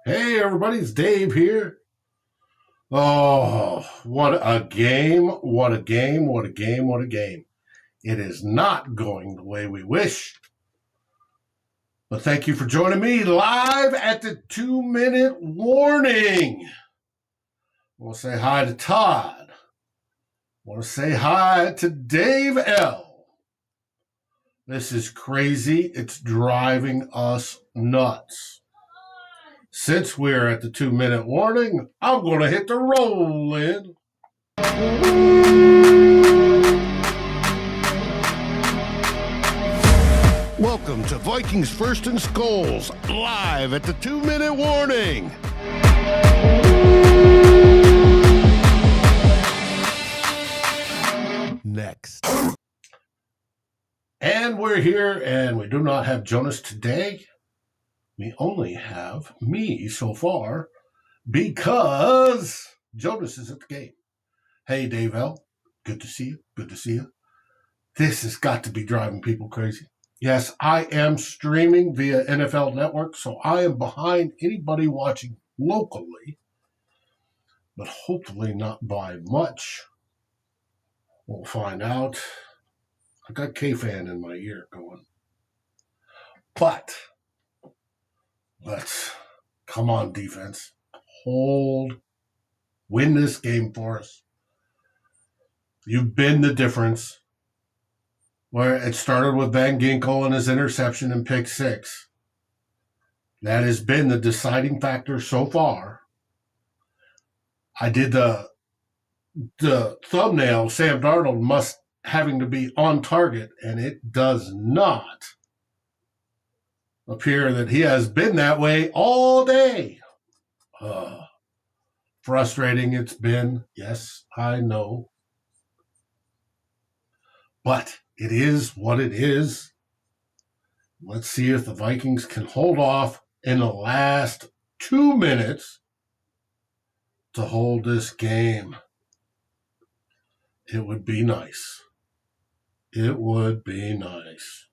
Hey everybody, it's Dave here. Oh, what a game, what a game, what a game, what a game. It is not going the way we wish. But thank you for joining me live at the 2-minute warning. I want to say hi to Todd. I want to say hi to Dave L. This is crazy. It's driving us nuts. Since we're at the 2-minute warning, I'm going to hit the roll in. Welcome to Vikings First and SKOLs, live at the 2-minute warning. Next. And we're here, and we do not have Jonas today. We only have me so far because Jonas is at the game. Hey, Dave L. Good to see you. Good to see you. This has got to be driving people crazy. Yes, I am streaming via NFL Network, so I am behind anybody watching locally, but hopefully not by much. We'll find out. I got K-Fan in my ear going. But let's, come on, defense. Win this game for us. You've been the difference. Where it started with Van Ginkel and his interception and pick six. That has been the deciding factor so far. I did the thumbnail, Sam Darnold having to be on target, and it does not appear that he has been that way all day. Frustrating it's been. Yes, I know. But it is what it is. Let's see if the Vikings can hold off in the last 2 minutes to hold this game. It would be nice. It would be nice.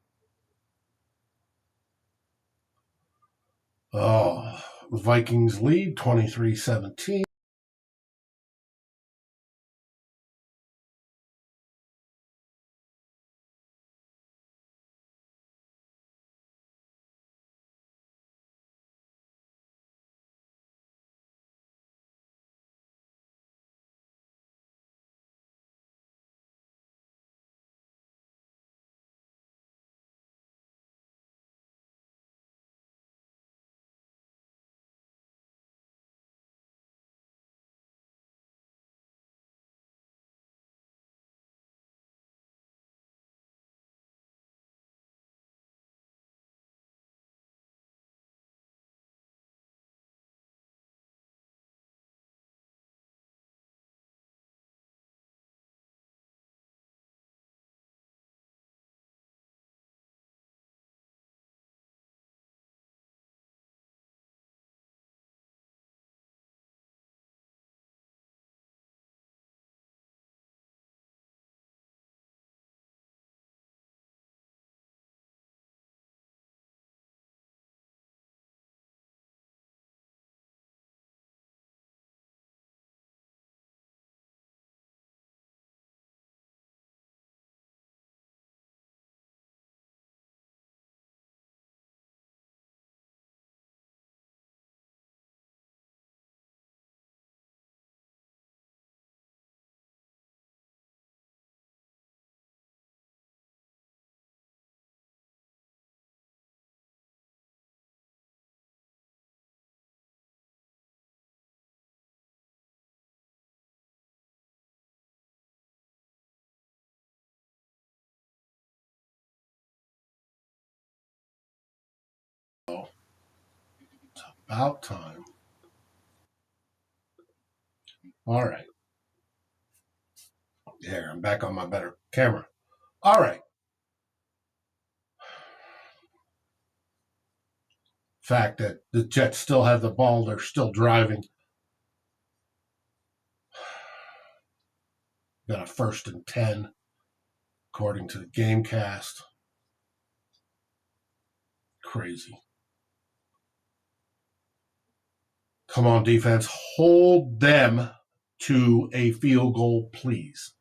Oh, the Vikings lead 23-17. It's about time. All right. There, I'm back on my better camera. All right. Fact that the Jets still have the ball, they're still driving. Got a 1st and 10, according to the Gamecast. Crazy. Come on, defense. Hold them to a field goal, please.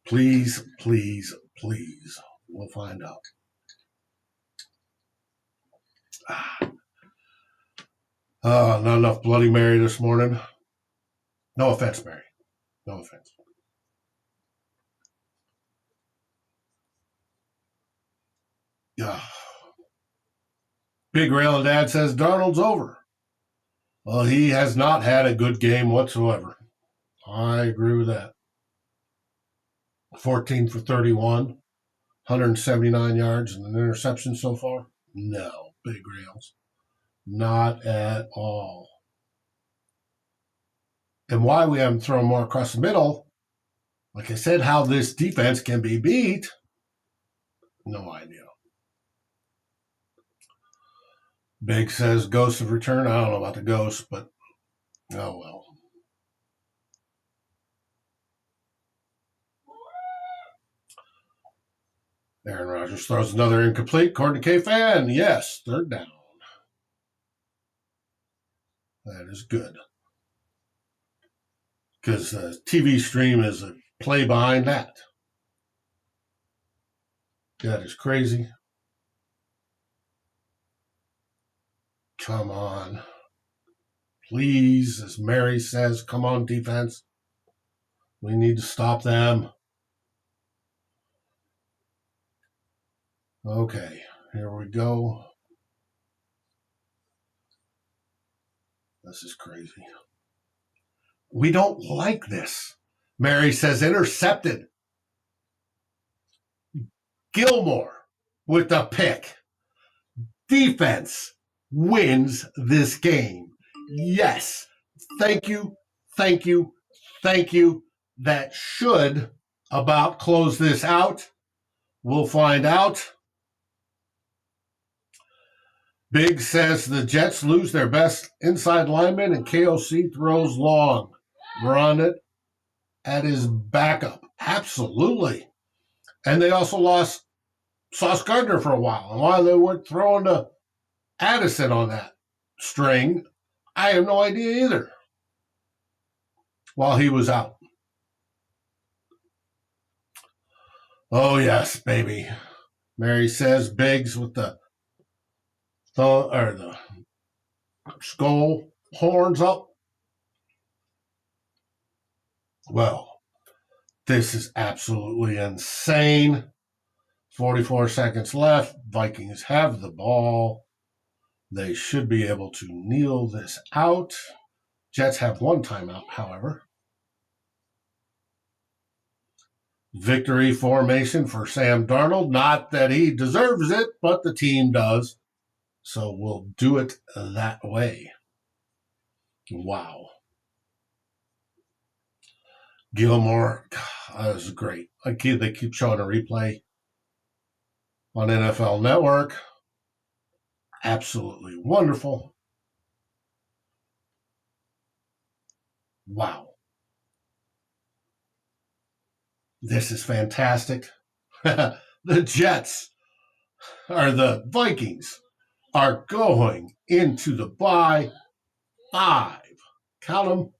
Please, please, please. We'll find out. Not enough Bloody Mary this morning. No offense, Mary. No offense. Yeah. Big Rail and Dad says Darnold's over. Well, he has not had a good game whatsoever. I agree with that. 14 for 31, 179 yards and an interception so far? No, Big Rails. Not at all. And why we haven't thrown more across the middle, like I said, how this defense can be beat, no idea. Big says Ghost of Return. I don't know about the Ghost, but oh well. Aaron Rodgers throws another incomplete. According to K-Fan, yes, third down. That is good. Because the TV stream is a play behind that. That is crazy. Come on. Please, as Mary says, come on, defense. We need to stop them. Okay, here we go. This is crazy. We don't like this. Mary says intercepted. Gilmore with the pick. Defense wins this game. Yes. Thank you. Thank you. Thank you. That should about close this out. We'll find out. Big says the Jets lose their best inside lineman and KOC throws long. Run it at his backup. Absolutely. And they also lost Sauce Gardner for a while. And why they weren't throwing to Addison on that string, I have no idea either. While he was out. Oh, yes, baby. Mary says Biggs with the SKOL horns up. Well, this is absolutely insane. 44 seconds left. Vikings have the ball. They should be able to kneel this out. Jets have one timeout, however. Victory formation for Sam Darnold. Not that he deserves it, but the team does. So we'll do it that way. Wow. Gilmore, that was great. They keep showing a replay on NFL Network. Absolutely wonderful. Wow. This is fantastic. The Jets, or the Vikings, are going into the bye 5. Count them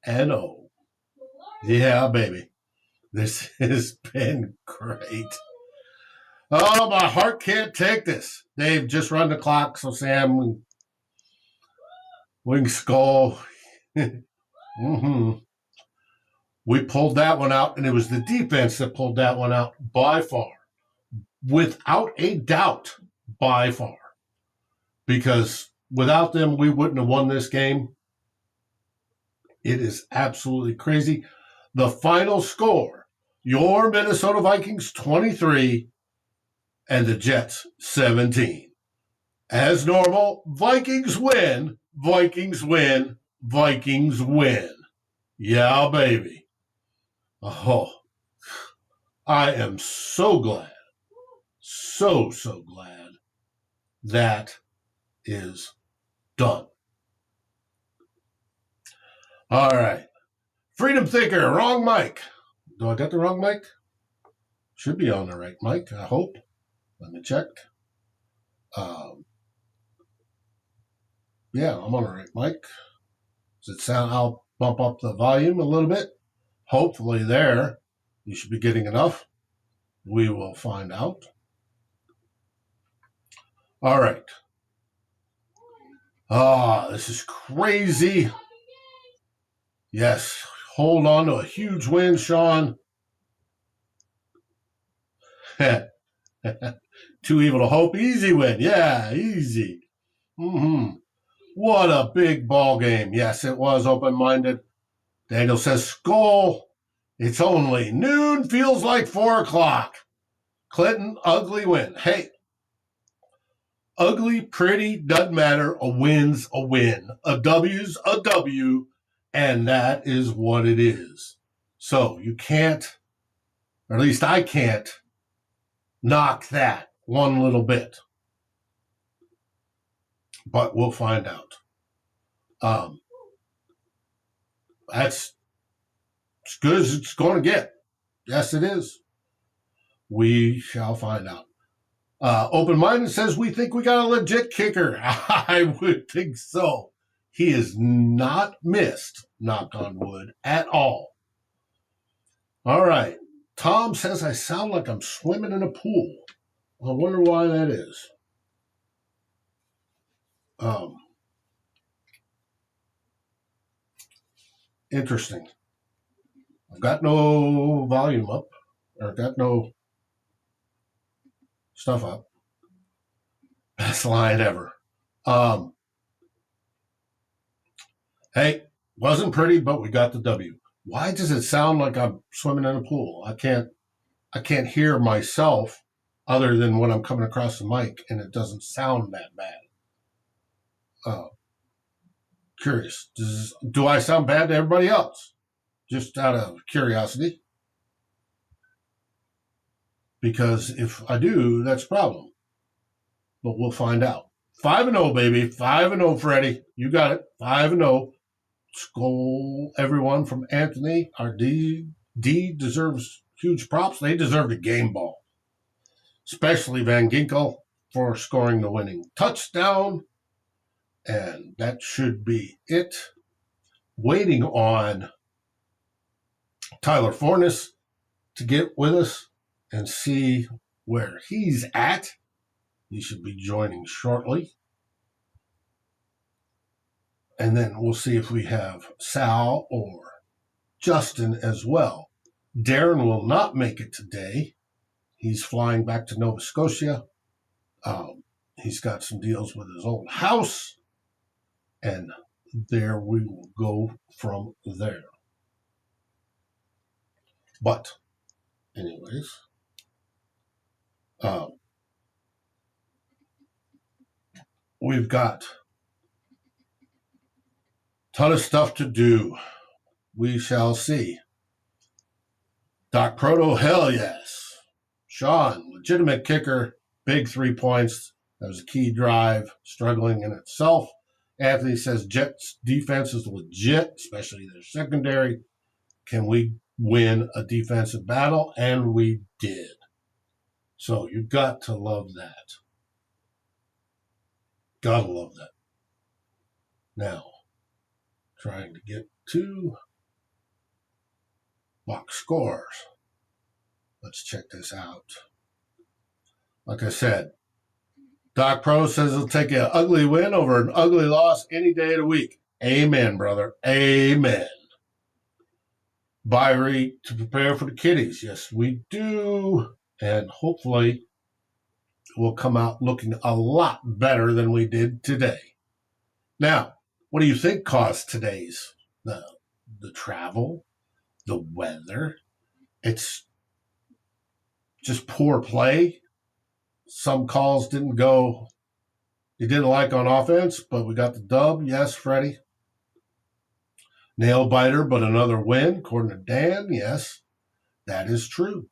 5-0. Yeah, baby. This has been great. Oh, my heart can't take this. They've just run the clock, so Sam, we can SKOL. Mm-hmm. We pulled that one out, and it was the defense that pulled that one out by far. Without a doubt, by far. Because without them, we wouldn't have won this game. It is absolutely crazy. The final score, your Minnesota Vikings 23 and the Jets 17. As normal, Vikings win, Vikings win, Vikings win. Yeah, baby. Oh, I am so glad, so glad that is done. All right. Freedom Thinker, wrong mic. Do I got the wrong mic? Should be on the right mic, I hope. Let me check. Yeah, I'm on the right mic. Does it sound? I'll bump up the volume a little bit. Hopefully there. You should be getting enough. We will find out. All right. This is crazy. Yes. Hold on to a huge win, Sean. Too evil to hope. Easy win. Yeah, easy. What a big ball game. Yes, it was open-minded. Daniel says, SKOL. It's only noon. Feels like 4 o'clock. Clinton, ugly win. Hey, ugly, pretty, doesn't matter. A win's a win. A W's a W, and that is what it is. So you can't, or at least I can't, knock that one little bit. But we'll find out. That's as good as it's going to get. Yes, it is. We shall find out. Open-minded says, we think we got a legit kicker. I would think so. He is not missed, knock on wood, at all. All right. Tom says, I sound like I'm swimming in a pool. I wonder why that is. Interesting. I've got no volume up, or got no stuff up. Best line ever. Hey, wasn't pretty, but we got the W. Why does it sound like I'm swimming in a pool? I can't hear myself other than when I'm coming across the mic, and it doesn't sound that bad. Curious. Do I sound bad to everybody else? Just out of curiosity. Because if I do, that's a problem. But we'll find out. 5-0, baby. 5-0, Freddie. You got it. 5-0. SKOL, everyone from Anthony. Our D deserves huge props. They deserve a game ball. Especially Van Ginkel for scoring the winning touchdown. And that should be it. Waiting on Tyler Fornes to get with us and see where he's at. He should be joining shortly. And then we'll see if we have Sal or Justin as well. Darren will not make it today. He's flying back to Nova Scotia. He's got some deals with his old house. And there we will go from there. But, anyways, we've got a ton of stuff to do. We shall see. Doc Proto, hell yes. Sean, legitimate kicker, big 3 points. That was a key drive, struggling in itself. Anthony says Jets defense is legit, especially their secondary. Can we win a defensive battle? And we did. So you've got to love that. Gotta love that. Now, trying to get to box scores. Let's check this out. Like I said, Doc Pro says he'll take an ugly win over an ugly loss any day of the week. Amen, brother. Amen. Buy rate to prepare for the kiddies. Yes, we do. And hopefully we'll come out looking a lot better than we did today. Now, what do you think caused today's the travel, the weather? It's just poor play. Some calls didn't go, you didn't like on offense, but we got the dub. Yes, Freddie. Nail biter, but another win, according to Dan. Yes, that is true.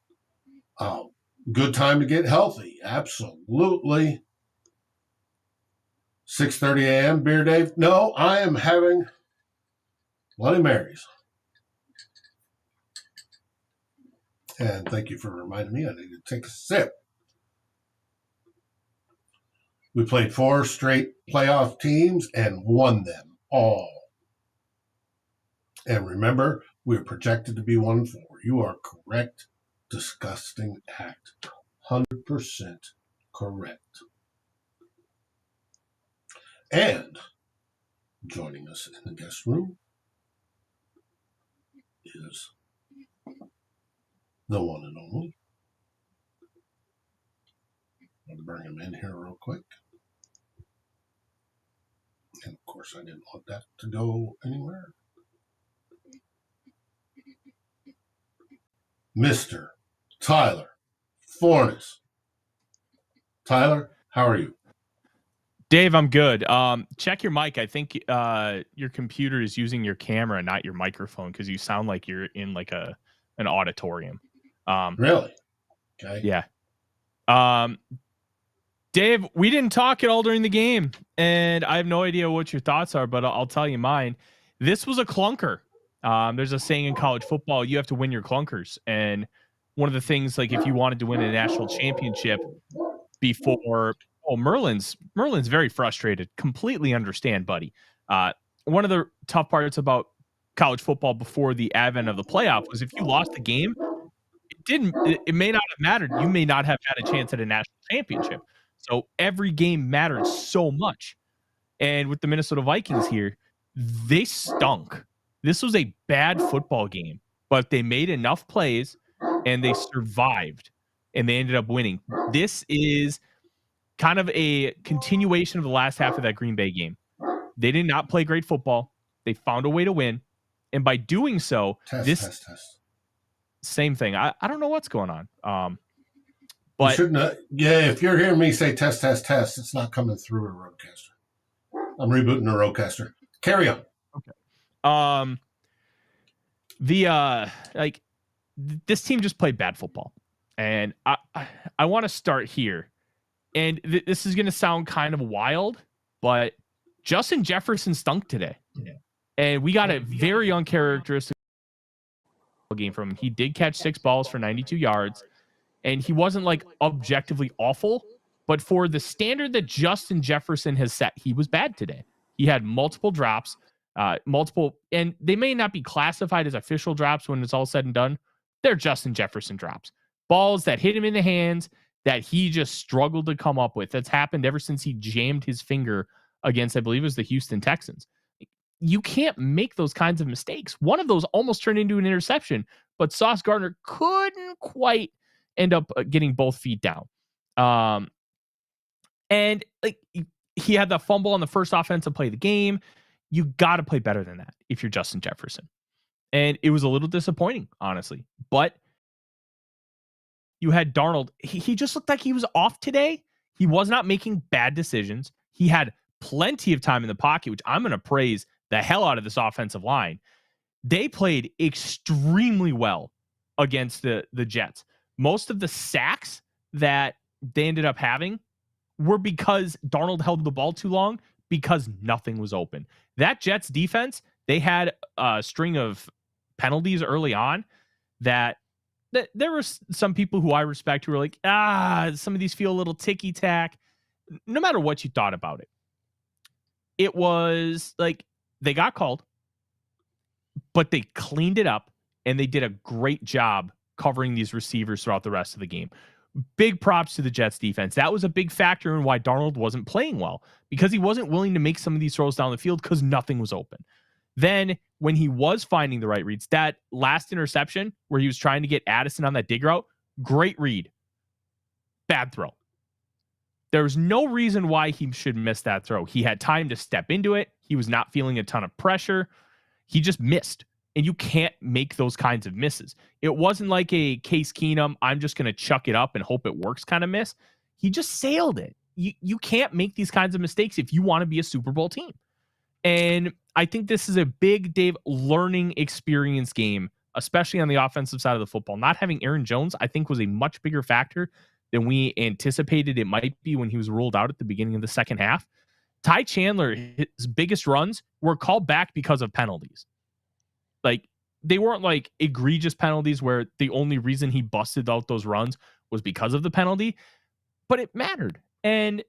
Good time to get healthy. Absolutely. 6:30 a.m. Beer Dave. No, I am having Bloody Marys. And thank you for reminding me I need to take a sip. We played 4 straight playoff teams and won them all. And remember, we're projected to be 1-4. You are correct. Disgusting act. 100% correct. And joining us in the guest room is the one and only. I'll bring him in here real quick. And of course, I didn't want that to go anywhere. Mr. Tyler Fornes. Tyler, how are you? Dave, I'm good. Check your mic. I think your computer is using your camera, not your microphone, because you sound like you're in like an auditorium. Really? Okay. Yeah. Dave, we didn't talk at all during the game, and I have no idea what your thoughts are, but I'll tell you mine. This was a clunker. There's a saying in college football, you have to win your clunkers. And one of the things, like if you wanted to win a national championship before, Merlin's very frustrated. Completely understand, buddy. One of the tough parts about college football before the advent of the playoff was if you lost the game, it may not have mattered. You may not have had a chance at a national championship. So every game mattered so much. And with the Minnesota Vikings here, they stunk. This was a bad football game, but they made enough plays and they survived and they ended up winning. This is kind of a continuation of the last half of that Green Bay game. They did not play great football. They found a way to win. And by doing so, test. Same thing. I don't know what's going on. But you shouldn't. Yeah, if you're hearing me say test, it's not coming through a roadcaster. I'm rebooting the roadcaster. Carry on. Okay. This team just played bad football, and I want to start here. And this is going to sound kind of wild, but Justin Jefferson stunk today, and we got a very uncharacteristic game from him. He did catch 6 balls for 92 yards. And he wasn't like objectively awful, but for the standard that Justin Jefferson has set, he was bad today. He had multiple drops, and they may not be classified as official drops when it's all said and done. They're Justin Jefferson drops. Balls that hit him in the hands that he just struggled to come up with. That's happened ever since he jammed his finger against, I believe it was the Houston Texans. You can't make those kinds of mistakes. One of those almost turned into an interception, but Sauce Gardner couldn't quite end up getting both feet down. And like he had the fumble on the first offensive play of the game. You got to play better than that if you're Justin Jefferson. And it was a little disappointing, honestly. But you had Darnold. He just looked like he was off today. He was not making bad decisions. He had plenty of time in the pocket, which I'm going to praise the hell out of this offensive line. They played extremely well against the Jets. Most of the sacks that they ended up having were because Darnold held the ball too long because nothing was open. That Jets defense, they had a string of penalties early on that there were some people who I respect who were like, some of these feel a little ticky-tack. No matter what you thought about it. It was like they got called, but they cleaned it up and they did a great job covering these receivers throughout the rest of the game. Big props to the Jets defense. That was a big factor in why Darnold wasn't playing well, because he wasn't willing to make some of these throws down the field because nothing was open. Then when he was finding the right reads, that last interception where he was trying to get Addison on that dig route, great read. Bad throw. There was no reason why he should miss that throw. He had time to step into it. He was not feeling a ton of pressure. He just missed. And you can't make those kinds of misses. It wasn't like a Case Keenum, I'm just going to chuck it up and hope it works kind of miss. He just sailed it. You can't make these kinds of mistakes if you want to be a Super Bowl team. And I think this is a big, Dave, learning experience game, especially on the offensive side of the football. Not having Aaron Jones, I think, was a much bigger factor than we anticipated it might be when he was ruled out at the beginning of the second half. Ty Chandler, his biggest runs were called back because of penalties. Like, they weren't like egregious penalties where the only reason he busted out those runs was because of the penalty, but it mattered. And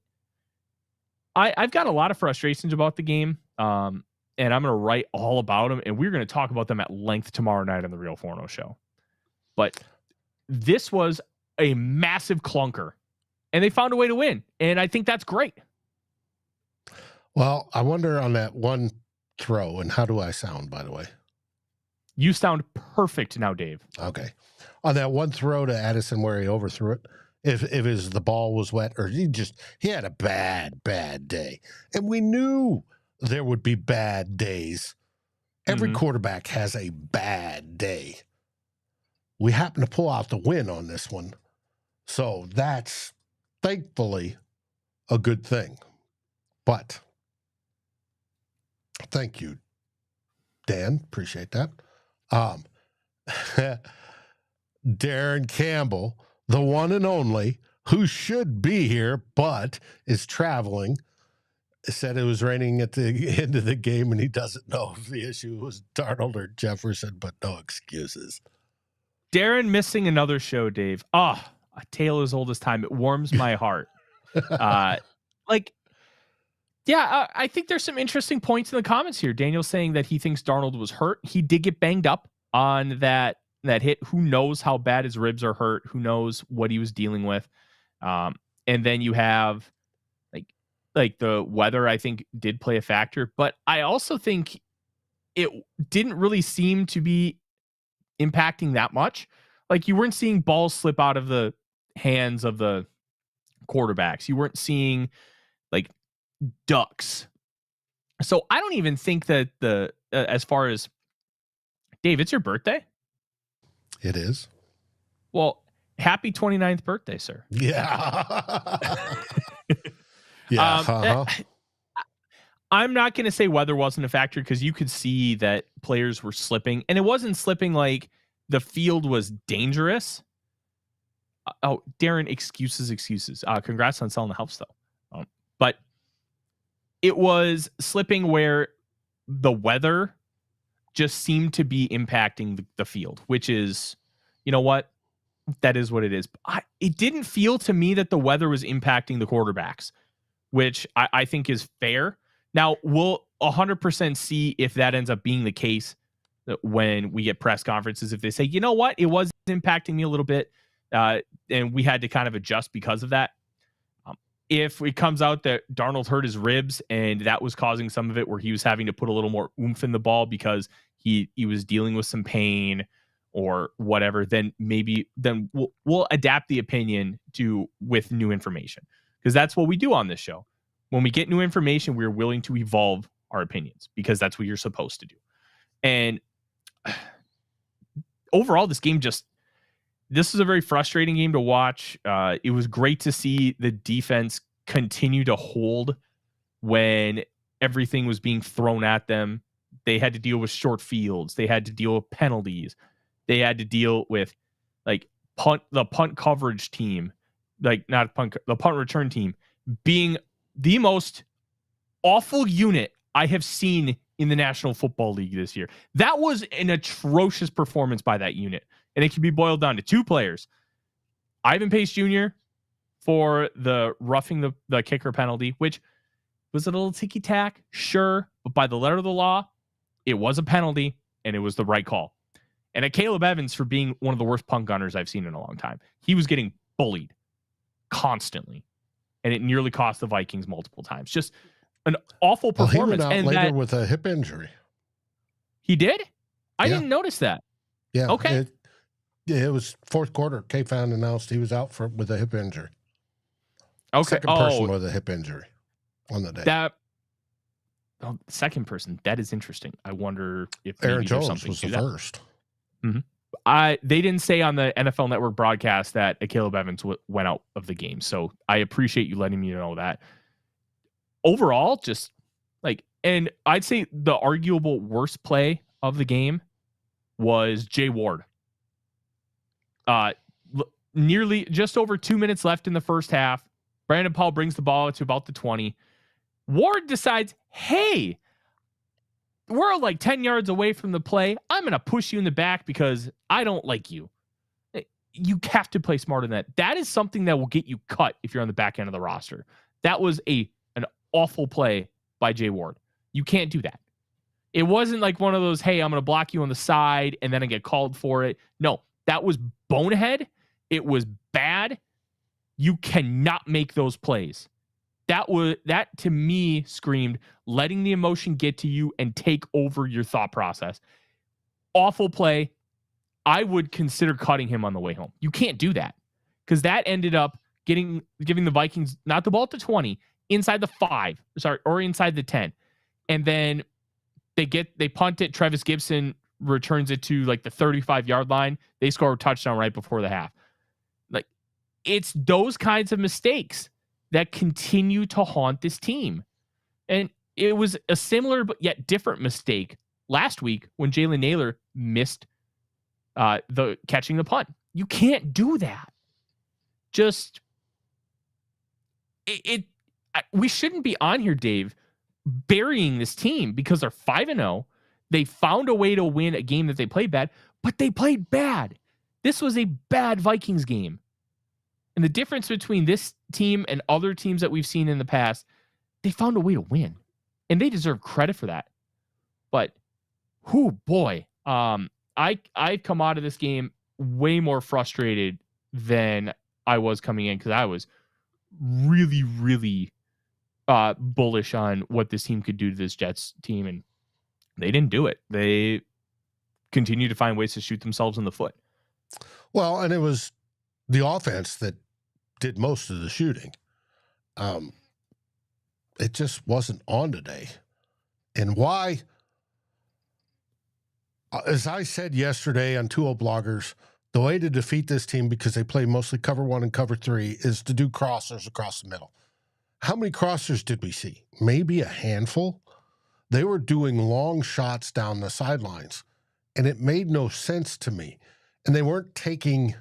I've got a lot of frustrations about the game, and I'm going to write all about them, and we're going to talk about them at length tomorrow night on the Real Forno Show. But this was a massive clunker, and they found a way to win, and I think that's great. Well, I wonder on that one throw, and how do I sound, by the way? You sound perfect now, Dave. Okay. On that one throw to Addison where he overthrew it, if the ball was wet, or he had a bad day. And we knew there would be bad days. Every quarterback has a bad day. We happen to pull out the win on this one. So that's thankfully a good thing. But thank you, Dan. Appreciate that. Darren Campbell, the one and only, who should be here but is traveling, said it was raining at the end of the game and he doesn't know if the issue was Darnold or Jefferson, but no excuses. Darren missing another show, Dave. A tale as old as time. It warms my heart. I think there's some interesting points in the comments here. Daniel's saying that he thinks Darnold was hurt. He did get banged up on that hit. Who knows how bad his ribs are hurt? Who knows what he was dealing with? And then you have like the weather, I think, did play a factor. But I also think it didn't really seem to be impacting that much. Like, you weren't seeing balls slip out of the hands of the quarterbacks. You weren't seeing like ducks. So I don't even think that as far as Dave, it's your birthday. It is. Well, happy 29th birthday, sir. Yeah. Yeah. I'm not going to say weather wasn't a factor, because you could see that players were slipping, and it wasn't slipping like the field was dangerous. Darren, excuses. Congrats on selling the house, though. But it was slipping where the weather just seemed to be impacting the field, which is, you know what? That is what it is. It didn't feel to me that the weather was impacting the quarterbacks, which I think is fair. Now, we'll 100% see if that ends up being the case when we get press conferences. If they say, you know what, it was impacting me a little bit, and we had to kind of adjust because of that. If it comes out that Darnold hurt his ribs and that was causing some of it, where he was having to put a little more oomph in the ball because he was dealing with some pain or whatever, then we'll adapt the opinion with new information, because that's what we do on this show. When we get new information, we're willing to evolve our opinions, because that's what you're supposed to do. And overall, this is a very frustrating game to watch. It was great to see the defense continue to hold when everything was being thrown at them. They had to deal with short fields. They had to deal with penalties. They had to deal with the punt coverage team, the punt return team being the most awful unit I have seen in the National Football League this year. That was an atrocious performance by that unit. And it can be boiled down to two players. Ivan Pace Jr. for the roughing the kicker penalty, which was a little ticky-tack, sure, but by the letter of the law, it was a penalty, and it was the right call. And Caleb Evans for being one of the worst punt gunners I've seen in a long time. He was getting bullied constantly, and it nearly cost the Vikings multiple times. Just an awful performance. He went out later with a hip injury. He did? I didn't notice that. Yeah. Okay. It was fourth quarter. K-Fan announced he was out with a hip injury. Okay. Second person with a hip injury on the day. Second person. That is interesting. I wonder if Aaron Jones was the first. Mm-hmm. They didn't say on the NFL Network broadcast that Caleb Evans went out of the game, so I appreciate you letting me know that. Overall, just and I'd say the arguable worst play of the game was Jay Ward. Nearly just over 2 minutes left in the first half. Brandon Paul brings the ball to about the 20. Ward decides, hey, we're 10 yards away from the play. I'm going to push you in the back because I don't like you. You have to play smarter than that. That is something that will get you cut if you're on the back end of the roster. That was an awful play by Jay Ward. You can't do that. It wasn't like one of those, hey, I'm going to block you on the side and then I get called for it. No, that was bonehead. It was bad. You cannot make those plays. That to me screamed letting the emotion get to you and take over your thought process. Awful play. I would consider cutting him on the way home. You can't do that because that ended up giving the Vikings not the ball to 20, inside the 5, or inside the 10. And then they punt it. Travis Gibson returns it to like the 35-yard line. They score a touchdown right before the half. Like, it's those kinds of mistakes that continue to haunt this team. And it was a similar but yet different mistake last week when Jalen Naylor missed the catching the punt. You can't do that. Just we shouldn't be on here, Dave, burying this team because they're 5-0. They found a way to win a game that they played bad, but they played bad. This was a bad Vikings game. And the difference between this team and other teams that we've seen in the past, they found a way to win. And they deserve credit for that. But, boy, I come out of this game way more frustrated than I was coming in because I was really, really bullish on what this team could do to this Jets team, and they didn't do it. They continue to find ways to shoot themselves in the foot. Well, and it was the offense that did most of the shooting. It just wasn't on today. And why? As I said yesterday on 2 Bloggers, the way to defeat this team, because they play mostly cover 1 and cover 3, is to do crossers across the middle. How many crossers did we see? Maybe a handful. They were doing long shots down the sidelines, and it made no sense to me. And they weren't taking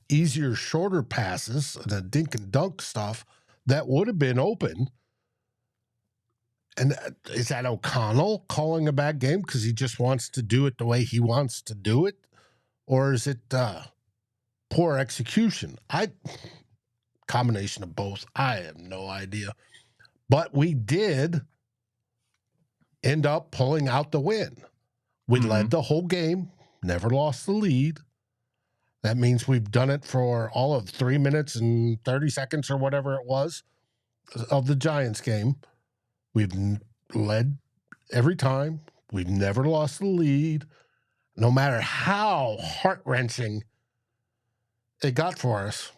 easier, shorter passes, the dink and dunk stuff that would have been open. And is that O'Connell calling a bad game because he just wants to do it the way he wants to do it? Or is it poor execution? Combination of both. I have no idea. But we did end up pulling out the win. We led the whole game, never lost the lead. That means we've done it for all of 3 minutes and 30 seconds or whatever it was of the Giants game. We've led every time. We've never lost the lead. No matter how heart-wrenching it got for us.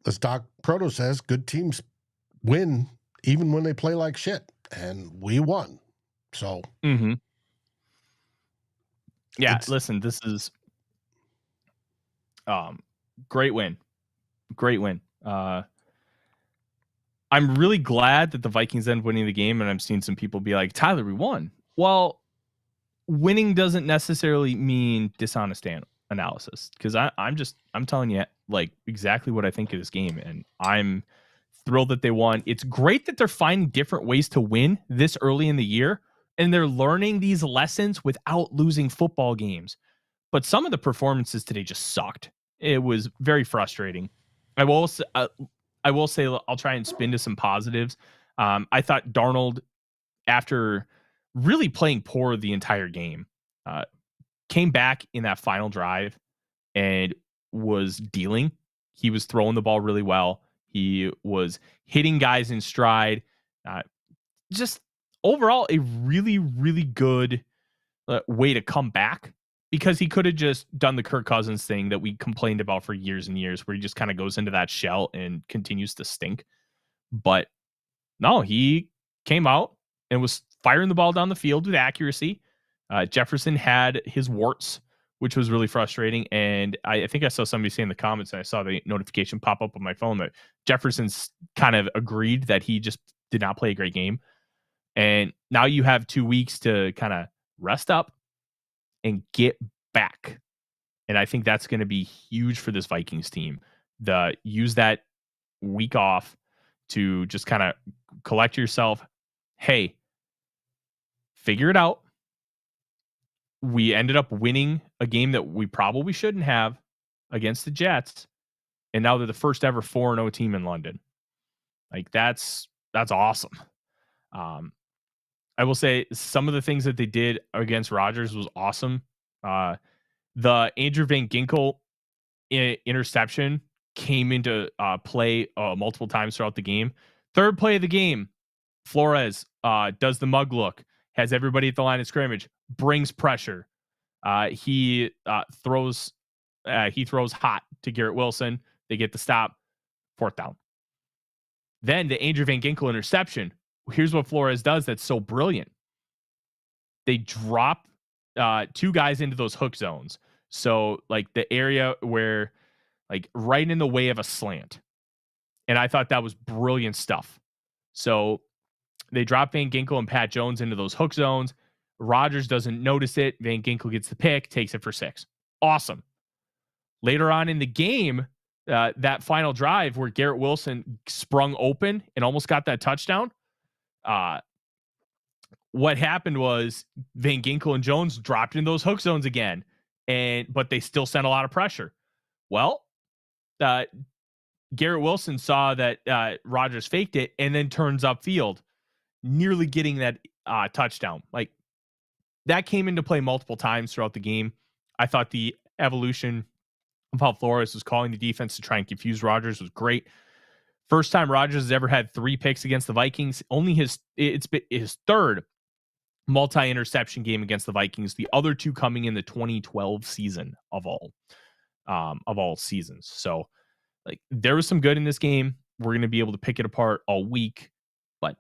As Doc Proto says, good teams win even when they play like shit. And we won. So. Yeah, listen, this is great win. Great win. I'm really glad that the Vikings end winning the game, and I'm seeing some people be like, Tyler, we won. Well, winning doesn't necessarily mean dishonest analysis, because I'm telling you like exactly what I think of this game, and I'm thrilled that they won. It's great that they're finding different ways to win this early in the year, and they're learning these lessons without losing football games. But some of the performances today just sucked. It was very frustrating. I will say I'll try and spin to some positives. I thought Darnold, after really playing poor the entire game, came back in that final drive and was dealing. He was throwing the ball really well. He was hitting guys in stride. Just overall, a really, really good way to come back, because he could have just done the Kirk Cousins thing that we complained about for years and years, where he just kind of goes into that shell and continues to stink. But no, he came out and was firing the ball down the field with accuracy. Jefferson had his warts, which was really frustrating. And I think I saw somebody say in the comments, and I saw the notification pop up on my phone, that Jefferson's kind of agreed that he just did not play a great game. And now you have 2 weeks to kind of rest up and get back. And I think that's going to be huge for this Vikings team. Use that week off to just kind of collect yourself. Hey, figure it out. We ended up winning a game that we probably shouldn't have against the Jets. And now they're the first ever 4-0 team in London. Like that's awesome. I will say some of the things that they did against Rodgers was awesome. The Andrew Van Ginkel interception came into play multiple times throughout the game. Third play of the game, Flores does the mug look, has everybody at the line of scrimmage, brings pressure. He throws hot to Garrett Wilson. They get the stop, 4th down. Then the Andrew Van Ginkel interception. Here's what Flores does that's so brilliant. They drop 2 guys into those hook zones. So like the area where like right in the way of a slant. And I thought that was brilliant stuff. So they drop Van Ginkel and Pat Jones into those hook zones. Rodgers doesn't notice it. Van Ginkel gets the pick, takes it for 6. Awesome. Later on in the game, that final drive where Garrett Wilson sprung open and almost got that touchdown. What happened was Van Ginkel and Jones dropped in those hook zones again, but they still sent a lot of pressure. Well, Garrett Wilson saw that Rodgers faked it and then turns upfield, nearly getting that touchdown. Like that came into play multiple times throughout the game. I thought the evolution of how Flores was calling the defense to try and confuse Rodgers was great. First time Rodgers has ever had 3 picks against the Vikings. Only his 3rd multi-interception game against the Vikings. The other 2 coming in the 2012 season of all seasons. So like there was some good in this game. We're going to be able to pick it apart all week, but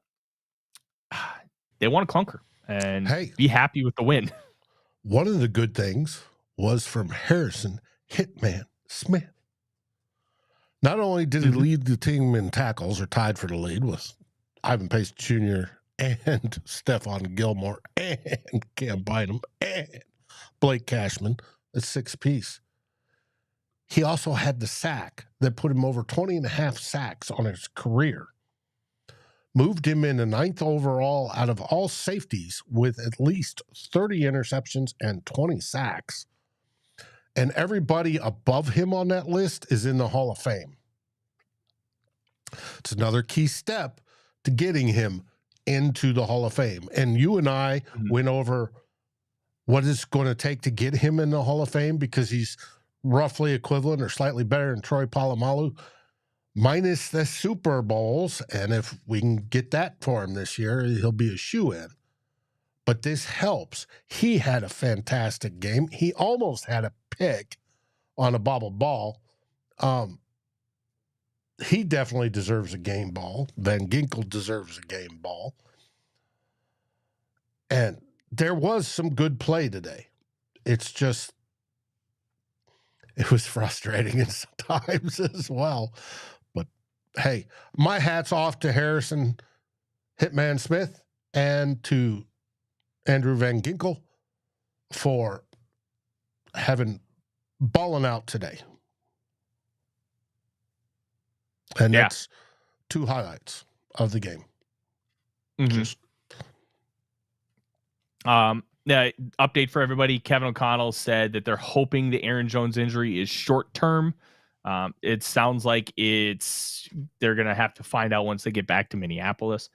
they want to clunker and be happy with the win. One of the good things was from Harrison Hitman Smith. Not only did he lead the team in tackles, or tied for the lead with Ivan Pace Jr. and Stephon Gilmore and Cam Bynum and Blake Cashman, a 6-piece. He also had the sack that put him over 20 and a half sacks on his career. Moved him in the 9th overall out of all safeties with at least 30 interceptions and 20 sacks. And everybody above him on that list is in the Hall of Fame. It's another key step to getting him into the Hall of Fame. And you and I went over what it's going to take to get him in the Hall of Fame, because he's roughly equivalent or slightly better than Troy Polamalu, minus the Super Bowls. And if we can get that for him this year, he'll be a shoo-in. But this helps. He had a fantastic game. He almost had a pick on a bobbled ball. He definitely deserves a game ball. Van Ginkel deserves a game ball. And there was some good play today. It's just, it was frustrating at times as well. But hey, my hat's off to Harrison Hitman Smith and to Andrew Van Ginkel for balling out today. And that's 2 highlights of the game. Update for everybody. Kevin O'Connell said that they're hoping the Aaron Jones injury is short term. It sounds like they're going to have to find out once they get back to Minneapolis.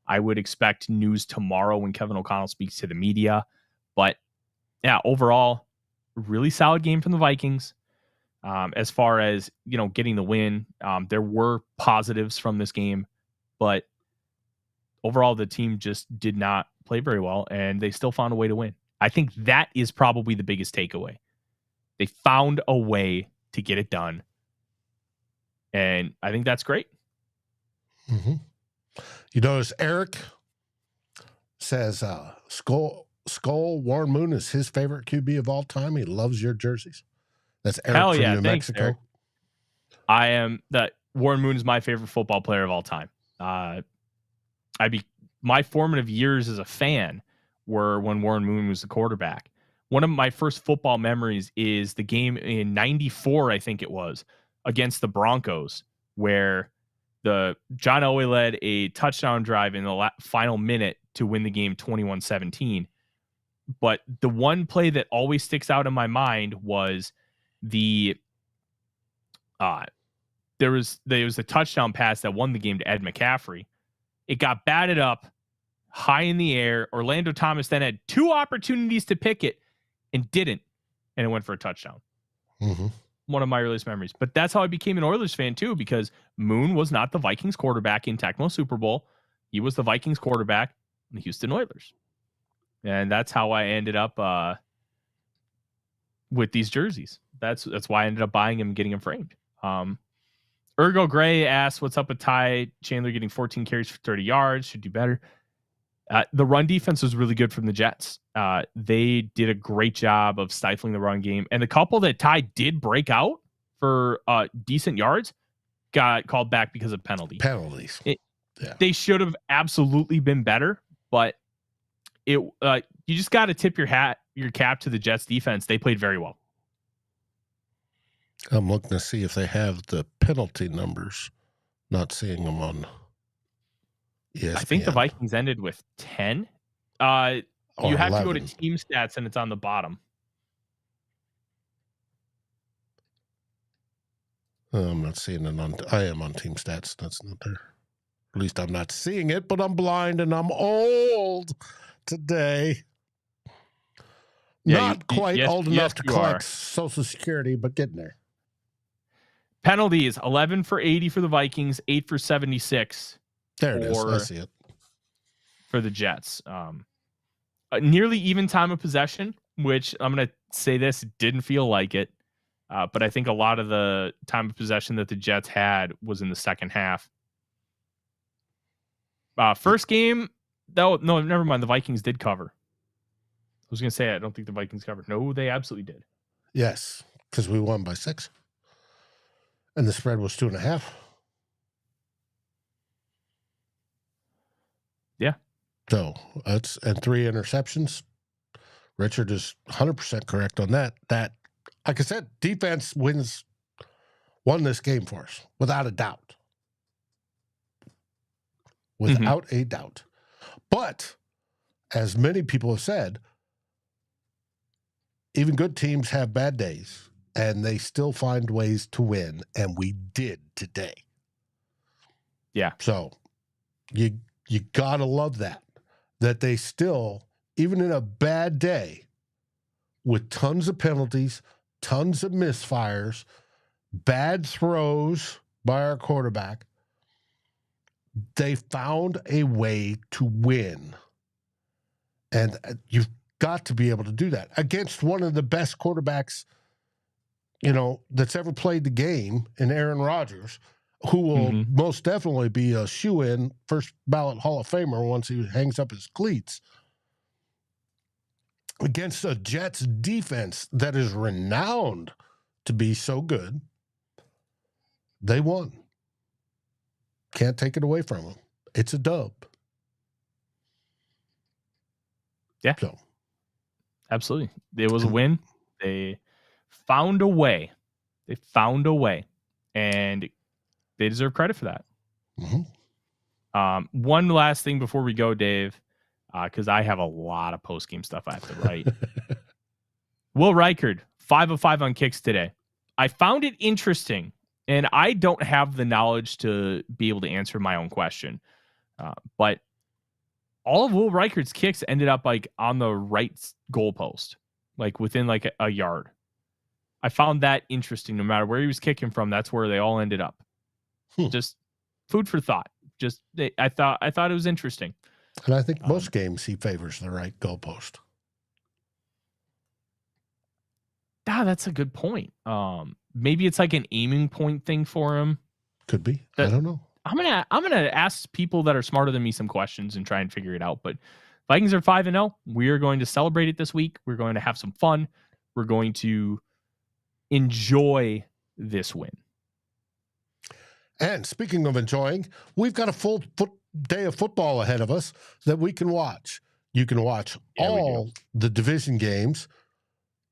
I would expect news tomorrow when Kevin O'Connell speaks to the media. But yeah, overall, really solid game from the Vikings. As far as, getting the win, there were positives from this game, but overall the team just did not play very well, and they still found a way to win. I think that is probably the biggest takeaway. They found a way to get it done, and I think that's great. Mm-hmm. You notice Eric says SKOL Warren Moon is his favorite QB of all time. He loves your jerseys. That's Eric from New Mexico. Eric. I am that Warren Moon is my favorite football player of all time. My formative years as a fan were when Warren Moon was the quarterback. One of my first football memories is the game in '94, I think it was, against the Broncos, where John Elway led a touchdown drive in the final minute to win the game 21-17. But the one play that always sticks out in my mind was the there was a touchdown pass that won the game to Ed McCaffrey. It got batted up high in the air. Orlando Thomas then had 2 opportunities to pick it and didn't, and it went for a touchdown. Mm-hmm. One of my earliest memories. But that's how I became an Oilers fan too, because Moon was not the Vikings quarterback in Tecmo Super Bowl. He was the Vikings quarterback in the Houston Oilers. And that's how I ended up with these jerseys. That's why I ended up buying them and getting them framed. Ergo Gray asks, what's up with Ty Chandler getting 14 carries for 30 yards? Should do better. The run defense was really good from the Jets. They did a great job of stifling the run game. And the couple that Ty did break out for decent yards got called back because of penalties. They should have absolutely been better, but you just got to tip your cap to the Jets defense. They played very well. I'm looking to see if they have the penalty numbers. Not seeing them on ESPN. I think the Vikings ended with 10. You have 11. To go to team stats, and it's on the bottom. I'm not seeing it I am on team stats. That's not there. At least I'm not seeing it, but I'm blind and I'm old today. Yeah, not quite old enough to collect Social Security, but getting there. Penalties, 11 for 80 for the Vikings, 8 for 76. There it is. I see it. For the Jets. Nearly even time of possession, which I'm going to say this, didn't feel like it. But I think a lot of the time of possession that the Jets had was in the second half. First game, no, never mind. The Vikings did cover. I was going to say, I don't think the Vikings covered. No, they absolutely did. Yes, because we won by 6. And the spread was 2.5. Yeah. So that's, and 3 interceptions. Richard is 100% correct on that. That, like I said, defense won this game for us without a doubt. Without a doubt. But as many people have said, even good teams have bad days, and they still find ways to win, and we did today. Yeah. So you got to love that they still, even in a bad day, with tons of penalties, tons of misfires, bad throws by our quarterback, they found a way to win. And you've got to be able to do that against one of the best quarterbacks, that's ever played the game in Aaron Rodgers, who will most definitely be a shoe-in first ballot Hall of Famer once he hangs up his cleats. Against a Jets defense that is renowned to be so good, they won. Can't take it away from them. It's a dub. Yeah. So. Absolutely. It was a win. They found a way. And they deserve credit for that. One last thing before we go, Dave, because I have a lot of post-game stuff I have to write. Will Reichard, 5 of 5 on kicks today. I found it interesting, and I don't have the knowledge to be able to answer my own question. But all of Will Reichard's kicks ended up like on the right goalpost, like within like a yard. I found that interesting. No matter where he was kicking from, that's where they all ended up. Just food for thought. I thought it was interesting. And I think most games he favors the right goalpost. That's a good point. Maybe it's like an aiming point thing for him. Could be. I don't know. I'm gonna ask people that are smarter than me some questions and try and figure it out. But Vikings are 5-0. We are going to celebrate it this week. We're going to have some fun. We're going to enjoy this win. And speaking of enjoying, we've got a full day of football ahead of us that we can watch. You can watch all the division games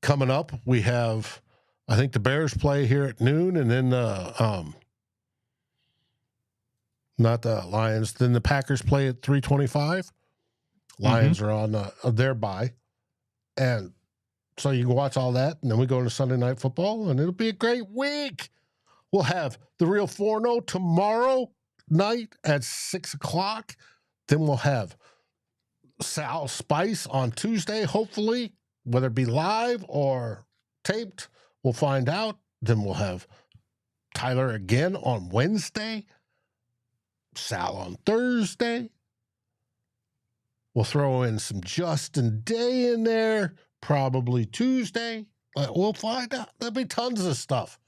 coming up. We have, I think the Bears play here at noon, and then not the Lions. Then the Packers play at 3:25. Lions are on their bye. And so you can watch all that, and then we go into Sunday Night Football, and it'll be a great week. We'll have the Real Forno tomorrow night at 6 o'clock. Then we'll have Sal Spice on Tuesday, hopefully, whether it be live or taped. We'll find out. Then we'll have Tyler again on Wednesday, Sal on Thursday. We'll throw in some Justin Day in there, probably Tuesday. We'll find out. There'll be tons of stuff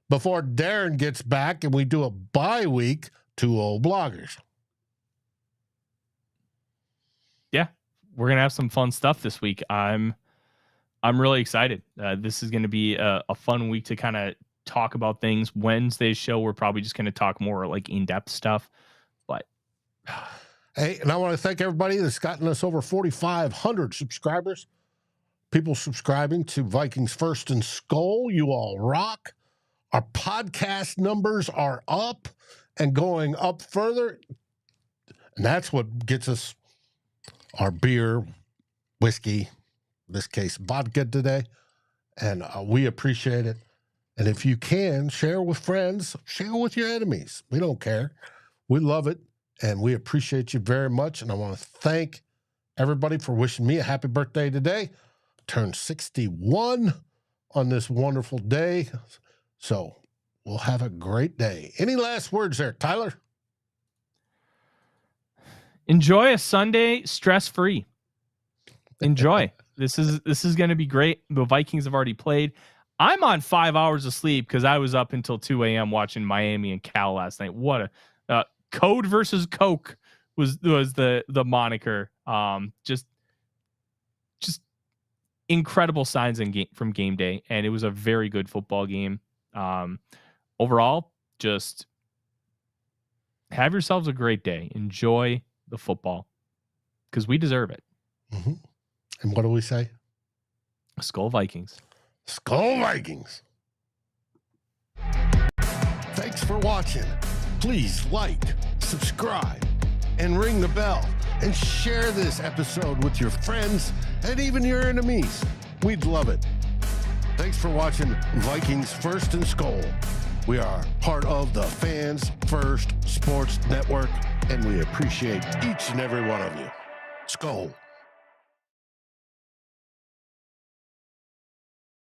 before Darren gets back and we do a bye week, 2 old bloggers. Yeah, we're gonna have some fun stuff this week. I'm really excited. This is gonna be a fun week to kind of talk about things. Wednesday's show, we're probably just gonna talk more like in-depth stuff. But hey, and I want to thank everybody that's gotten us over 4,500 subscribers. People subscribing to Vikings First and SKOL. You all rock. Our podcast numbers are up and going up further. And that's what gets us our beer, whiskey, in this case, vodka today. And we appreciate it. And if you can, share with friends, share with your enemies. We don't care. We love it. And we appreciate you very much. And I want to thank everybody for wishing me a happy birthday today. Turned 61 on this wonderful day. So we'll have a great day. Any last words there, Tyler? enjoy a Sunday stress-free. Enjoy. This is going to be great. The Vikings have already played. I'm on 5 hours of sleep because I was up until 2 a.m. watching Miami and Cal last night. What a Code versus Coke was the moniker. Just incredible signs from game day, and it was a very good football game. Overall, just have yourselves a great day. Enjoy the football because we deserve it. Mm-hmm. And what do we say? SKOL Vikings. SKOL Vikings. Thanks for watching. Please like, subscribe, and ring the bell, and share this episode with your friends and even your enemies. We'd love it. Thanks for watching Vikings First and SKOL. We are part of the Fans First Sports Network, and we appreciate each and every one of you. SKOL.